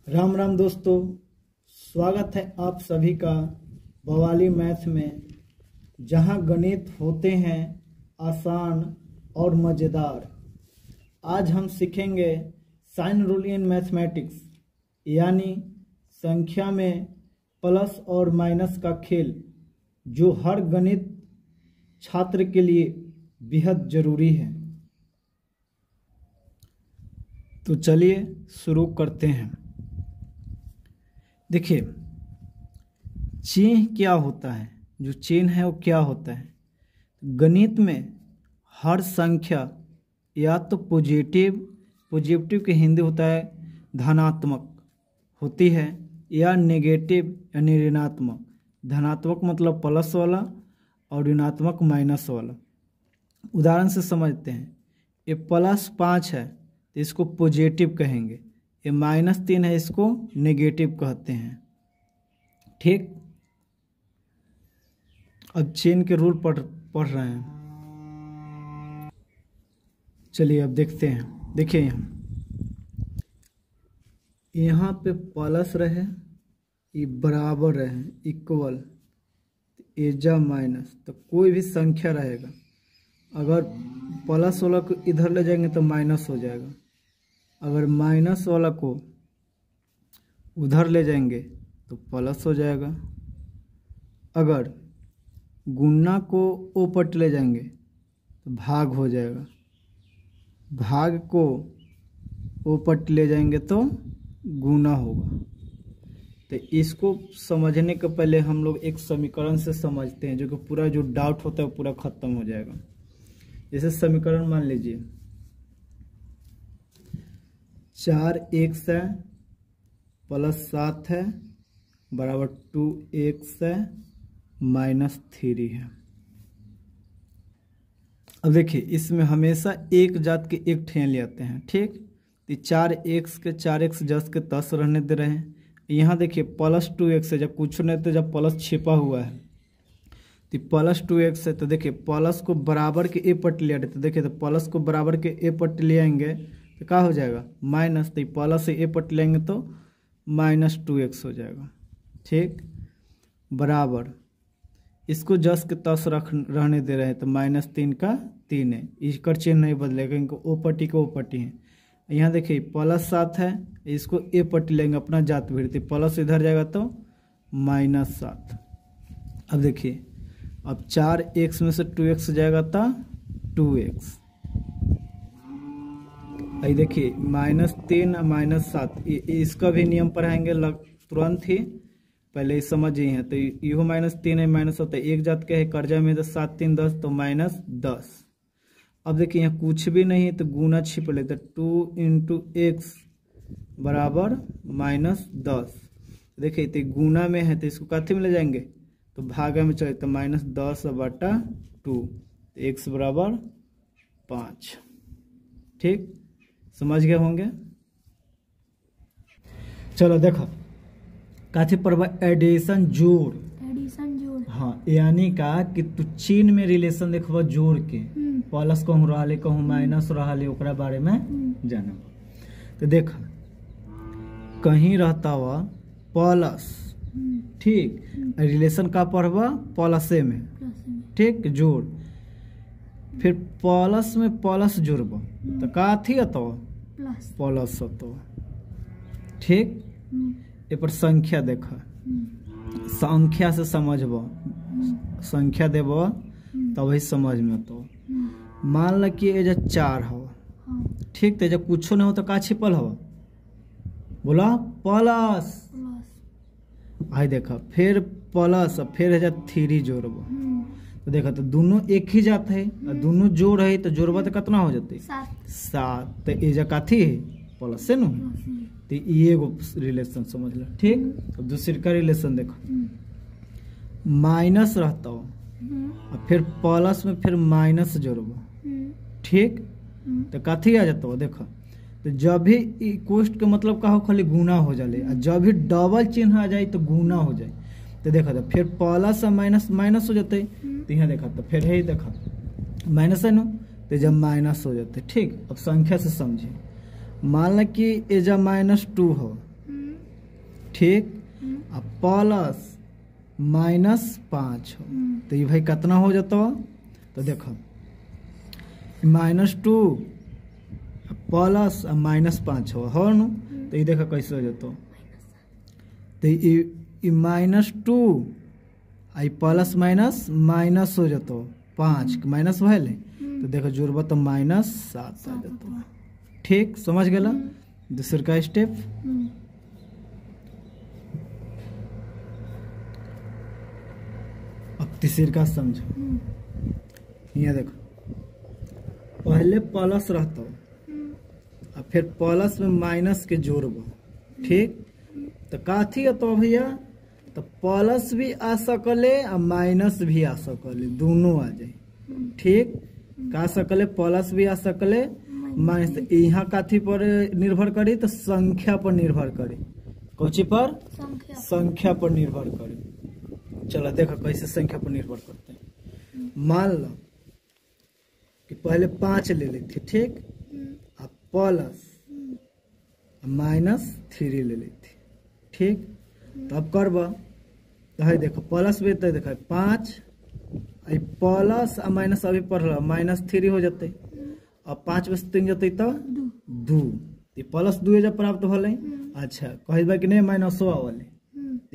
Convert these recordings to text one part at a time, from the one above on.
राम राम दोस्तों, स्वागत है आप सभी का बवाली मैथ में, जहां गणित होते हैं आसान और मज़ेदार। आज हम सीखेंगे साइन रूल इन मैथमेटिक्स, यानी संख्या में प्लस और माइनस का खेल, जो हर गणित छात्र के लिए बेहद ज़रूरी है। तो चलिए शुरू करते हैं। देखिए, चिन्ह क्या होता है, जो चिन्ह है वो क्या होता है। गणित में हर संख्या या तो पॉजिटिव के हिंदी होता है धनात्मक होती है, या नेगेटिव यानी ऋणात्मक। धनात्मक मतलब प्लस वाला और ऋणात्मक माइनस वाला। उदाहरण से समझते हैं। ये +5 है तो इसको पॉजिटिव कहेंगे, ये -3 है इसको नेगेटिव कहते हैं। ठीक, अब चेन के रूल पढ़ रहे हैं। चलिए अब देखते हैं। देखिए यहाँ पे प्लस रहे, ये बराबर रहे, इक्वल, एजा माइनस, तो कोई भी संख्या रहेगा, अगर प्लस वाला को इधर ले जाएंगे तो माइनस हो जाएगा, अगर माइनस वाला को उधर ले जाएंगे तो प्लस हो जाएगा, अगर गुणा को ओ पट ले जाएंगे तो भाग हो जाएगा, भाग को ओ पट ले जाएंगे तो गुणा होगा। तो इसको समझने के पहले हम लोग एक समीकरण से समझते हैं, जो कि पूरा जो डाउट होता है वो पूरा खत्म हो जाएगा। जैसे समीकरण मान लीजिए 4x है +7 है बराबर 2x है -3 है। अब देखिए, इसमें हमेशा एक जात के एक ठेन ले आते हैं। ठीक, तो 4x के 4x जस के तस रहने दे रहे हैं। यहाँ देखिए +2x है, जब कुछ नहीं तो जब प्लस छिपा हुआ है तो +2x है, तो देखिए प्लस को बराबर के ए पट ले आए, तो देखिए तो प्लस को बराबर के ए पट ले आएंगे तो क्या हो जाएगा माइनस, तो प्लस से ए पट लेंगे तो -2x हो जाएगा। ठीक, बराबर इसको जस के तस रहने दे रहे हैं, तो -3 का 3 है, इसका चिन्ह नहीं बदलेगा, इनको ओ पट्टी को ओ पट्टी है। यहाँ देखिए +7 है, इसको ए पट्टी लेंगे अपना जात भिड़ती, प्लस इधर जाएगा तो -7। अब देखिए, अब 4x में से 2x जाएगा तो 2x। आई देखिए -3 -7, इसका भी नियम पढ़ाएंगे तुरंत ही, पहले ही समझिए हैं। तो यो -3 है, माइनस होता है, एक जात का है कर्जा में, तो 7 3 10, तो -10। अब देखिए यहाँ कुछ भी नहीं है तो गुना छिप ले, तो 2 × x बराबर -10। देखिए तो गुना में है तो इसको काथी में ले जाएंगे तो भागा में चले, तो -10/2, x बराबर 5। ठीक, समझ गए होंगे। चलो देखो, काथी पर एडिशन जोड़। हाँ, यानी का कि तू चिन्ह में रिलेशन देखो जोड़ के, प्लस कहूँ रहा कहूँ माइनस रहा ओकरा बारे में जाना। तो देखो कहीं रहता हुआ प्लस, ठीक, रिलेशन का पढ़वा प्लसे में, ठीक, जोड़, फिर प्लस में प्लस जोड़ब तो का थी अतो प्लस अतो। ठीक, ये पर संख्या देख, संख्या से समझब, संख्या देब तभी समझ में अतो। मान ल कि एजा 4 हो, ठीक, तो जब कुछ नहीं हो तो का छिपल हो, बोला प्लस। आई देखा फिर प्लस, फिर एजा 3 जोड़ब, तो देखा तो दोनों एक ही जात है, दोनों जोड़ है, तो जोड़बा तो कितना हो जाते 7, तो एजा काथी है प्लस से न, तो ये रिलेशन समझ लो। ठीक, अब दूसरी का रिलेशन देखो, माइनस रहता हो और फिर प्लस में फिर माइनस जोड़ब, ठीक, तो काथी आ जाता हो देखो, तो जब भी इक्वस्ट के मतलब का हो खाली गुना हो जाए, और जब भी डबल चिन्ह आ जाए तो गुना हो जाए। तो देखा तो फिर प्लस और माइनस हो जाते, तो यहाँ देखा तो फिर है देखा माइनस है ना, तो जब माइनस हो जाते। ठीक, अब संख्या से समझिए, मान ल कि एजा -2 हो, ठीक, अब प्लस -5 हो तो ये भाई कितना हो जाता। तो देखो -2 प्लस -5 हो न, तो ये देखो कैसे हो जाता। तो ये -2 आई प्लस माइनस हो जाता 5 माइनस भले, तो देखो जोड़ब तो -7 आ जाता। ठीक, समझ गला। दूसर का स्टेप, अब तीसर का समझो। यहाँ देखो पहले प्लस रहता और फिर प्लस में माइनस के जोड़ब। ठीक, तो काथी है तो भैया, तो प्लस भी आ सकले और माइनस भी आ सकले, दोनों आ जाए। ठीक, का सकले प्लस भी आ सकले माइनस। यहाँ काथी पर निर्भर करी, तो संख्या पर निर्भर करी। कौची पर? संख्या पर निर्भर करी। चलो देखो कैसे संख्या पर निर्भर करते हैं। मान लो कि पहले 5 ले लेते, ठीक, अब प्लस -3 ले लेते। ठीक, तो अब करब तो है देखो प्लस भी तो देखो 5 प्लस आ माइनस अभी पढ़ -3 हो जाते। अब 5 में से 3 जाते तो 2, प्लस 2 जब प्राप्त भले। अच्छा कहे बा कि नहीं -16 वाले,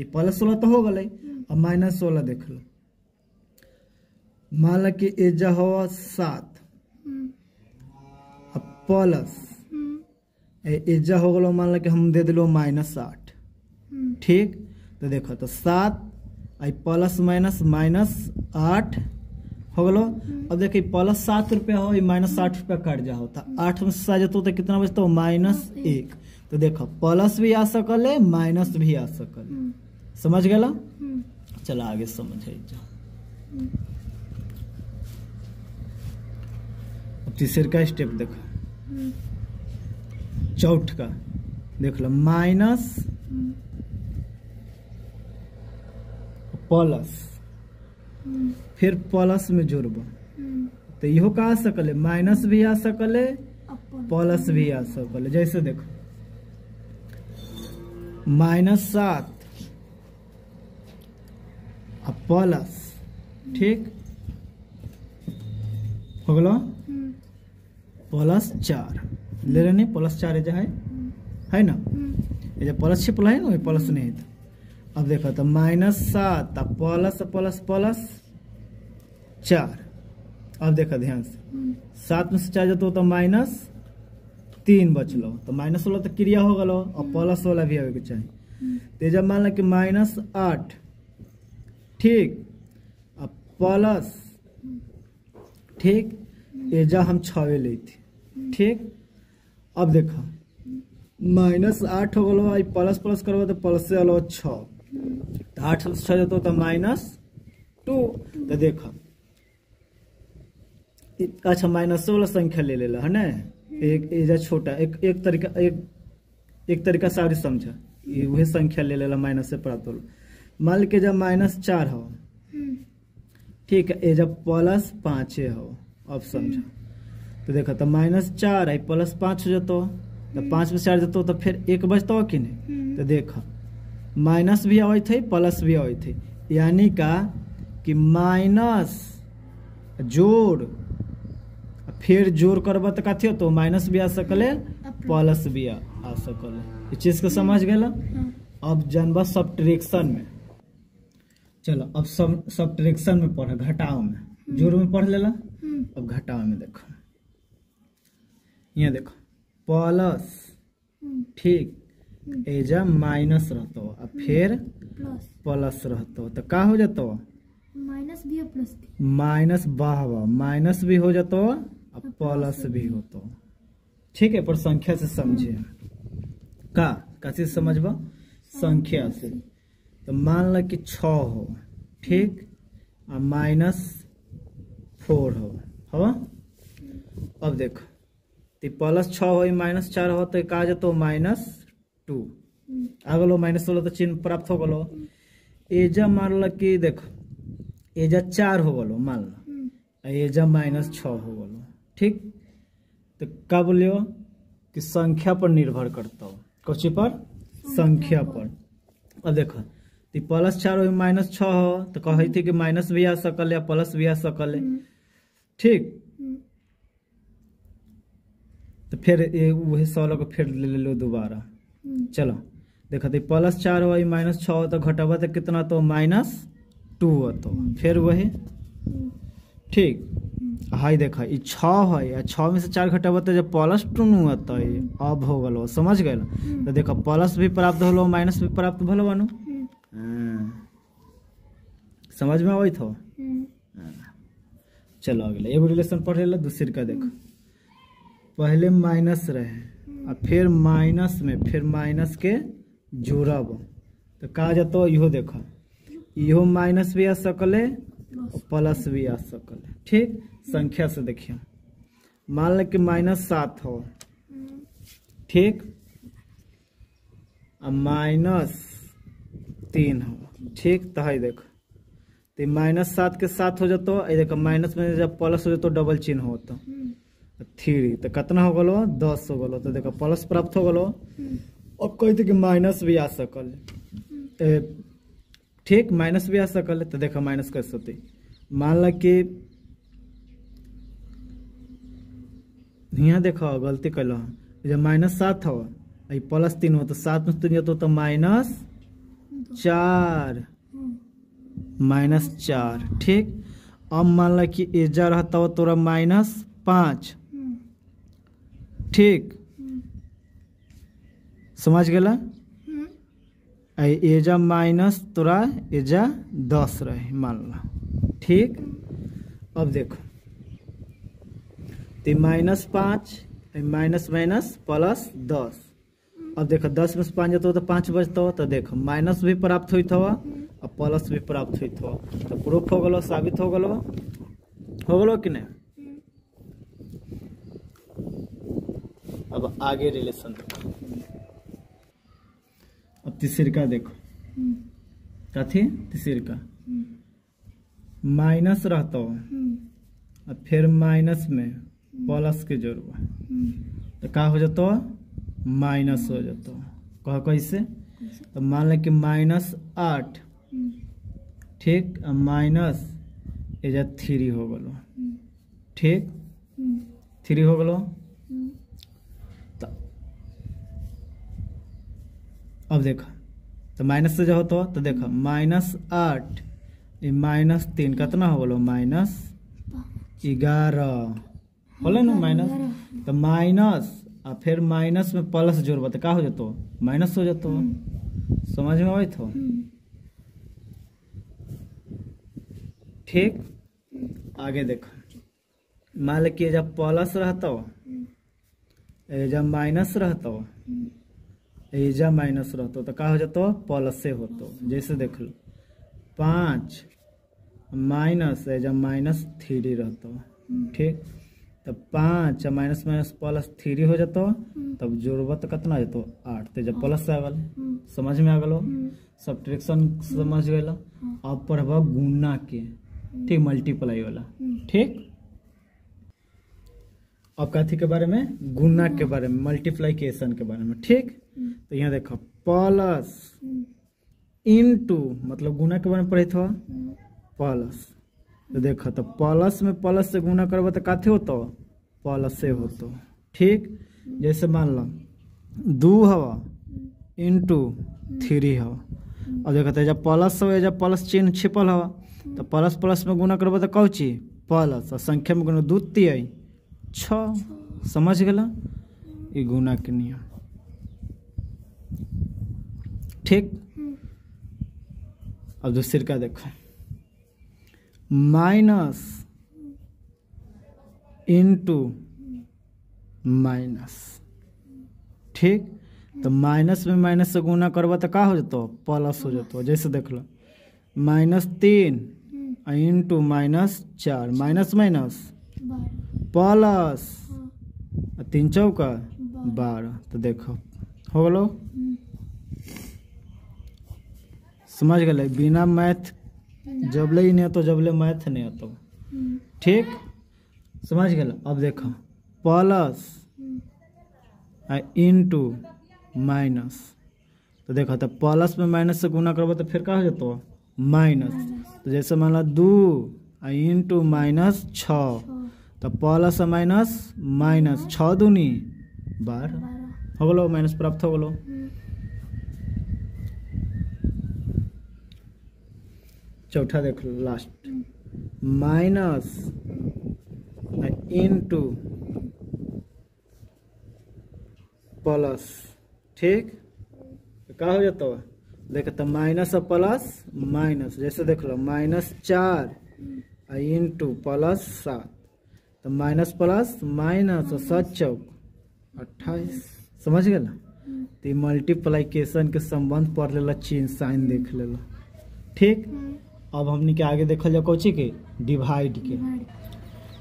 +16 तो हो गए। अब -16 देख लो, मान लो कि एजा हो 7, अब प्लस एजा हो गलो, मान लो कि हम दे दिलो -8। ठीक, तो देखो तो 7 प्लस -8 हो गलो। अब देखिए प्लस 7 रुपया हो, -8 रुपया कट जाओ, तो 8 में से जाते तो कितना बचता हो? -1। तो देखो प्लस भी आ सकले माइनस भी आ सकले। समझ गया? चलो आगे समझ। अब तीसरे का स्टेप देखो, चौथ का देख लो, माइनस प्लस फिर प्लस में जोड़ब, तो इहो का आ सकले, माइनस भी आ सकले प्लस भी आ सकले। जैसे देखो -7 प्लस, ठीक, हो गलो +4 ले लेने, +4 एजा है ना, ये प्लस छिपला है ना, प्लस नहीं था। अब देखो तो -7 प्लस प्लस प्लस 4। अब देखो ध्यान से 7 में से 4 जाते तो -3 बचलो, तो माइनस वाला तो क्रिया हो गलो और प्लस वाला भी आवे के चाहिए। तो जब मान लो कि -8, ठीक, अब प्लस, ठीक, एजा हम 6 ले थी। ठीक, अब देखो -8 हो गलो, प्लस प्लस करबो तो प्लस से आलो 6, तो 8 से 6 जातो तो -2। तो देखो अच्छा माइनस वाला संख्या ले लेला है ना, एक एजा छोटा एक तरीका से समझा, वही संख्या ले लेला माइनस से प्राप्त होला। मान के जब -4 हो, ठीक है, एजा +5 हो। अब समझो तो देखो तो -4 है +5 हो जातो, तो 5 में 4 जातो तो फिर 1 बचता हो कि नहीं। तो देखो माइनस भी आवे थे प्लस भी आवे थे, यानी का कि माइनस जोड़ फिर जोड़ करब तो कथी हो, तो माइनस भी आ सकले प्लस भी आ सकले। इस चीज को समझ गया। अब जानबा सब्ट्रैक्शन में, चलो अब सब्ट्रैक्शन में पढ़, घटाव में, जोड़ में पढ़ लेला। अब घटाव में देखो, यहाँ देखो प्लस, ठीक, एजा माइनस रहता और फिर प्लस रहता, तो का हो जाता? माइनस माइनस भी हो जाता और प्लस भी होता। ठीक है, पर संख्या से समझे का कैसे समझबा? संख्या से। तो मान लो कि 6 हो, ठीक, और -4 हो। अब देखो +6 हो -4 हो, तो का जातो -2 आ गलो, माइनस वाला तो चिन्ह प्राप्त हो गलो। एजा मान लो कि देखो एजा 4 हो गलो, मान लो एजा -6 हो गलो। ठीक, तो का बोलियो कि संख्या पर निर्भर करता हो, कौची पर? संख्या पर। अब देखो तो +4 और -6 हो तो कही थी कि माइनस भी आ सकल या प्लस भी आ सकल है। ठीक, तो फिर वही 16 को फिर ले लो दोबारा। चलो देखो तो +4 हो -6 हो तो घटवा तो कितना तो -2 हो तो फिर वही। ठीक, हाई देखा 6 है 6 में से 4 घटवा तो जब +2 नु होता है अब हो गलो, समझ गए। तो देखो प्लस भी प्राप्त होलो माइनस भी प्राप्त भलो बानू। समझ में आवत हो। चलो अगले एगो रिलेशन पढ़ ले दूसरी का। देखो पहले माइनस रहे और फिर माइनस में फिर माइनस के जोड़ब तो कहा जाता इहो। देखो इहो माइनस भी आ सकले प्लस भी आ सकले। ठीक, संख्या से देखिए मान ले कि -7 हो। ठीक, और -3 हो। ठीक, तो है देखो तो -7 के 7 हो जातो। देखो माइनस में जब प्लस हो जातो डबल चिन्ह हो तो 3 तो कितना हो गलो 10 हो गलो। तो देखो प्लस प्राप्त हो गलो। अब कहते कि माइनस भी आ सकल। ठीक, माइनस भी आ सकल। तो देखो माइनस कैसे होती मान ला कि यहाँ देखो गलती कर लो जब -7 हो +3 हो तो 7 में 3 तो -4। ठीक, अब मान ला कि एजा रहता हो तोरा -5। ठीक, समझ गला। एजा माइनस तोरा एजा 10 रहे मान ला। ठीक, अब देखो तो -5 माइनस +10। अब देखो 10 में से 5 जाता हो तो 5 बचता हो। तो देखो माइनस भी प्राप्त हुई था और प्लस भी प्राप्त हुई था। तो प्रूफ हो गलो, साबित हो गलो कि नहीं। अब आगे रिलेशन देखो। अब तीसरी का देखो कथी तीसरी का माइनस रहता हो और फिर माइनस में प्लस के जोड़वा तो का हो जाता माइनस हो जाता। कह कैसे तो मान लें कि -8। ठीक, माइनस एजा 3 हो गलो। ठीक, 3 हो गलो। तो अब देखो तो माइनस से जो होता तो देखो -8 -3 कितना हो गलो -11 होलो ना माइनस। तो माइनस और फिर माइनस में प्लस जोड़ब तो का हो जातो माइनस हो जातो। समझ में आवे तो। ठीक, आगे देखो मान ले कि जब प्लस रहता हो जब माइनस रहता हो एजा माइनस रहता तो का हो जातो प्लस से होतो। जैसे देख लो 5 माइनस एजा -3 रहता। ठीक, तो 5 माइनस प्लस 3 हो जातो। तब जोड़ब तो कितना जातो 8। तो जब प्लस से आ गल समझ में आ गलो सब्ट्रैक्शन समझ गए। अब पढ़ब गुना के। ठीक, मल्टीप्लाई वाला। ठीक, अब कथी के बारे में गुना के बारे में मल्टीप्लिकेशन के बारे में। ठीक, तो यहाँ देखो प्लस इनटू मतलब गुना के बारे में पढ़े था प्लस। तो देखो तो प्लस में प्लस से गुना करब तो काथे होतो प्लस से होतो। ठीक, जैसे मान लो 2 हवा इंटू 3 हवा। अब देखो तो जब प्लस हो जब प्लस चिन्ह छिपल हवा तो प्लस प्लस में गुना करब तो कौची प्लस और संख्या में गुना 2 3 6। समझ गला ये गुना के नियम। ठीक, अब दूसरी का देखो माइनस इंटू माइनस। ठीक, तो माइनस में माइनस से गुना करबा तो का हो जातो प्लस हो जातो। जैसे देख लो -3 इंटू -4 माइनस माइनस प्लस 3 चौका 12। तो देखो हो गलो। समझ गए बिना मैथ जबले ही नहीं तो जबले मैथ नहीं तो। ठीक, समझ गए। अब देखो प्लस इंटू माइनस तो देखा तो प्लस में माइनस से गुना करबो तो फिर का हो जातो माइनस। तो जैसे मान लो 2 इंटू माइनस 6 तो प्लस माइनस माइनस 6 दूनी 12 हो गलो, माइनस प्राप्त हो गलो। चौथा देख लो लास्ट, माइनस इंटू प्लस, ठीक क्या हो जाता है देख तो माइनस और प्लस माइनस, जैसे देख लो -4 इंटू प्लस 7 तो माइनस प्लस माइनस और 7 चौक 28, समझ गए ना। तो मल्टीप्लाइकेशन के संबंध पढ़ लेला, चिन्ह साइन देख लेला, ठीक। अब हमने के आगे देखल जाए कौची के डिवाइड के।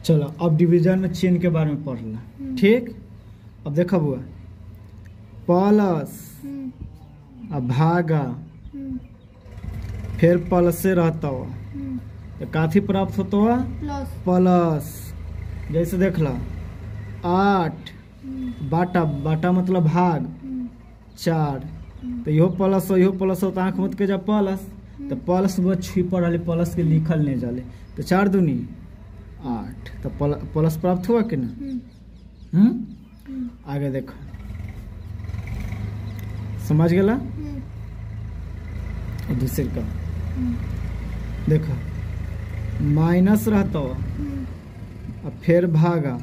चलो अब डिवीजन में चिन्ह के बारे में पढ़ला, ठीक। अब देखा हुआ प्लस अब भागा फिर प्लस से रहता हो तो काथी प्राप्त होता हुआ प्लस। जैसे देख ला 8 बाटा, बाटा मतलब भाग 4 तो यो प्लस हो तो आँख मत के जा प्लस, तो प्लस वो छिपा रही प्लस के लिखल नहीं जाले तो 4 दूनी 8 तो प्लस प्राप्त हुआ कि ना। आगे देखो समझ गया। और दूसरे का देखो माइनस रहता हो और फिर भागा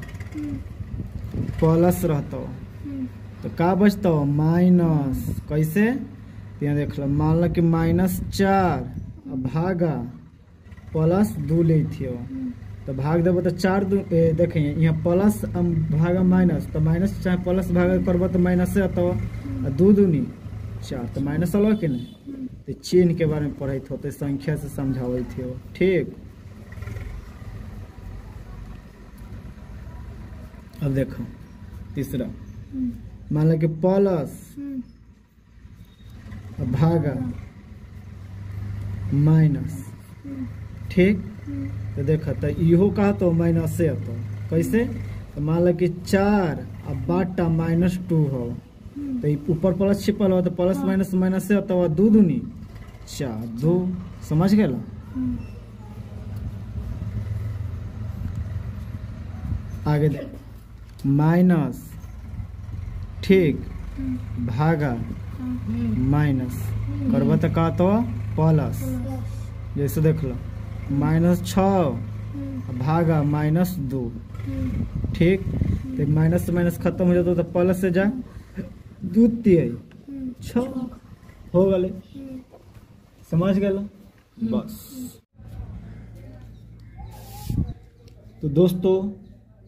प्लस रहता हो तो का बचता हो माइनस। कैसे तो यहाँ देख लो, मान लो कि -4 और भागा प्लस 2 ले थी तो भाग देव तो 4 देखें यहाँ प्लस भागा माइनस तो माइनस चाहे प्लस भागा करब तो माइनस से आता हो 2 दूनी 4 तो माइनस अलग के नहीं। तो चिन्ह के बारे में पढ़े थे, संख्या से समझावे थे, ठीक। अब देखो तीसरा, मान लो कि प्लस भागा माइनस, ठीक। तो देखो तो इहो कहा तो माइनस से आता, कैसे तो मान लो कि 4 और बाटा -2 हो तो ऊपर प्लस छिपल हो तो प्लस माइनस माइनस से आता हुआ 2 दूनी 4 2, समझ गए। आगे माइनस, ठीक, भागा माइनस करबा तो का तो प्लस। जैसे देख लो -6 भागा -2, ठीक। तो माइनस से माइनस खत्म हो जाता तो प्लस से जा 2 3 6 हो गए, समझ गए बस। तो दोस्तों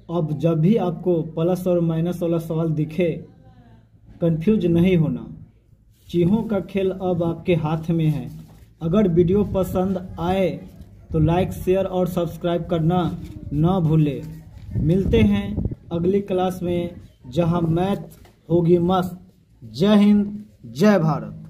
अब जब भी आपको प्लस और माइनस वाला सवाल दिखे कंफ्यूज नहीं होना, चिन्हों का खेल अब आपके हाथ में है। अगर वीडियो पसंद आए तो लाइक शेयर और सब्सक्राइब करना ना भूले। मिलते हैं अगली क्लास में जहां मैथ होगी मस्त। जय हिंद जय भारत।